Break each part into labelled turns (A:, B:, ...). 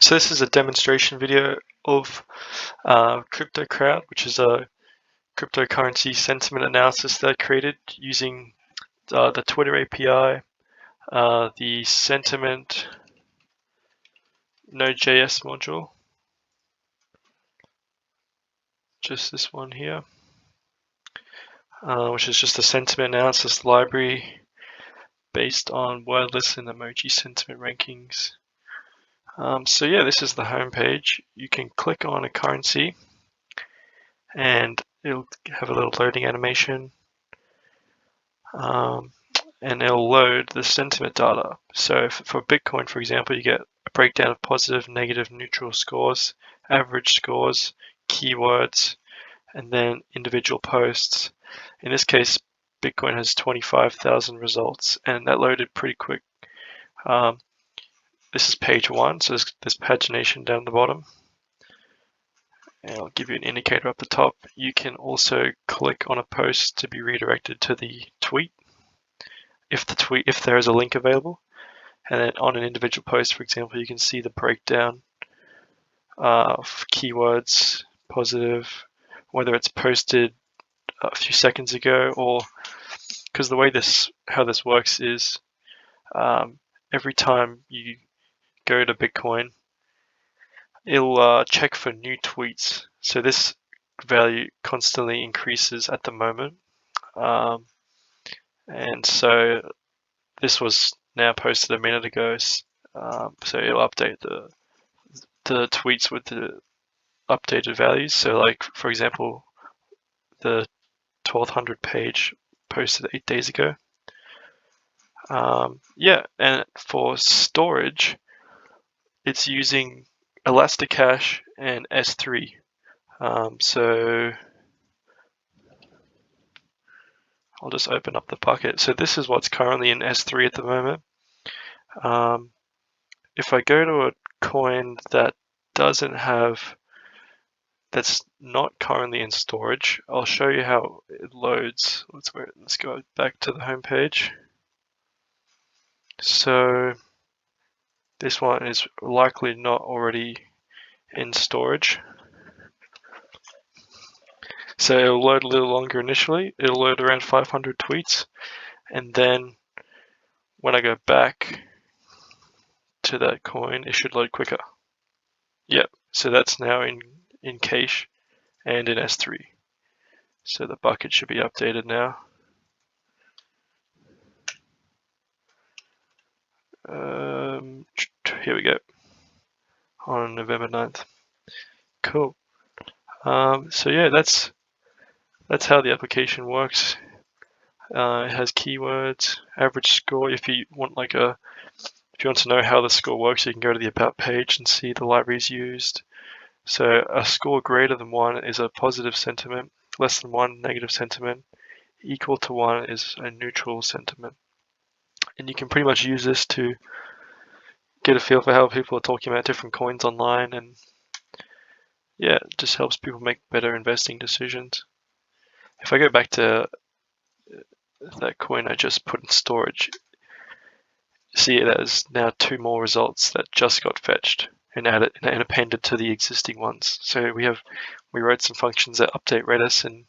A: So this is a demonstration video of CryptoCrowd, which is a cryptocurrency sentiment analysis that I created using the Twitter API, the sentiment Node.js module, just this one here, which is just a sentiment analysis library based on wordless and emoji sentiment rankings. So yeah, this is the home page. You can click on a currency and it'll have a little loading animation. And it'll load the sentiment data. So for Bitcoin, for example, you get a breakdown of positive, negative, neutral scores, average scores, keywords, and then individual posts. In this case, Bitcoin has 25,000 results, and that loaded pretty quick. This is page one, so there's pagination down the bottom. And I'll give you an indicator up the top. You can also click on a post to be redirected to the tweet if there is a link available. And then on an individual post, for example, you can see the breakdown of keywords, positive, whether it's posted a few seconds ago, or because the way how this works is every time you go to Bitcoin, it'll check for new tweets. So this value constantly increases at the moment. And so this was now posted a minute ago. So it'll update the tweets with the updated values. So like, for example, the 1200 page posted 8 days ago. Yeah, and for storage, it's using Elasticache and S3. So I'll just open up the bucket. So this is what's currently in S3 at the moment. If I go to a coin that that's not currently in storage, I'll show you how it loads. Let's go back to the home page. So this one is likely not already in storage. So it'll load a little longer initially. It'll load around 500 tweets. And then when I go back to that coin, it should load quicker. Yep, so that's now in cache and in S3. So the bucket should be updated now. Here we go, on November 9th. Cool. So yeah, that's how the application works. It has keywords, average score. If you want to know how the score works, you can go to the About page and see the libraries used. So a score greater than 1 is a positive sentiment, less than 1, negative sentiment, equal to 1 is a neutral sentiment. And you can pretty much use this to get a feel for how people are talking about different coins online, and yeah, it just helps people make better investing decisions. If I go back to that coin I just put in storage, see there's now 2 more results that just got fetched and added and appended to the existing ones. So we wrote some functions that update Redis and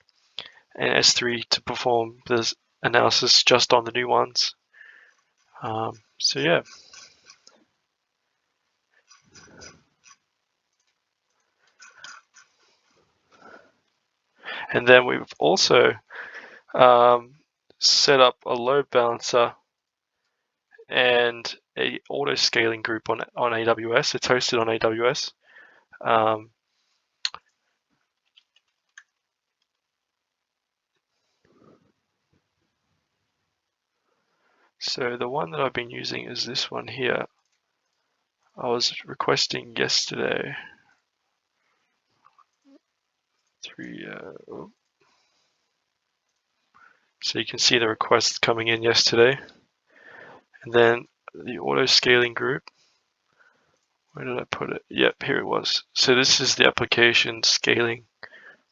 A: S3 to perform this analysis just on the new ones. So yeah. And then we've also set up a load balancer and a auto scaling group on AWS. It's hosted on AWS. So the one that I've been using is this one here. I was requesting yesterday. So you can see the requests coming in yesterday. And then the auto scaling group. Where did I put it? Yep, here it was. So this is the application scaling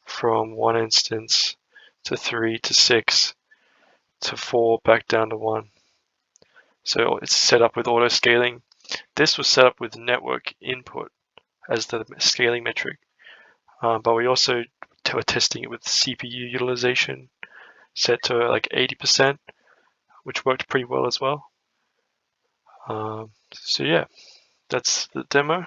A: from 1 instance to 3 to 6 to 4 back down to 1. So it's set up with auto scaling. This was set up with network input as the scaling metric, but we also were testing it with CPU utilization set to like 80%, which worked pretty well as well. So yeah, that's the demo.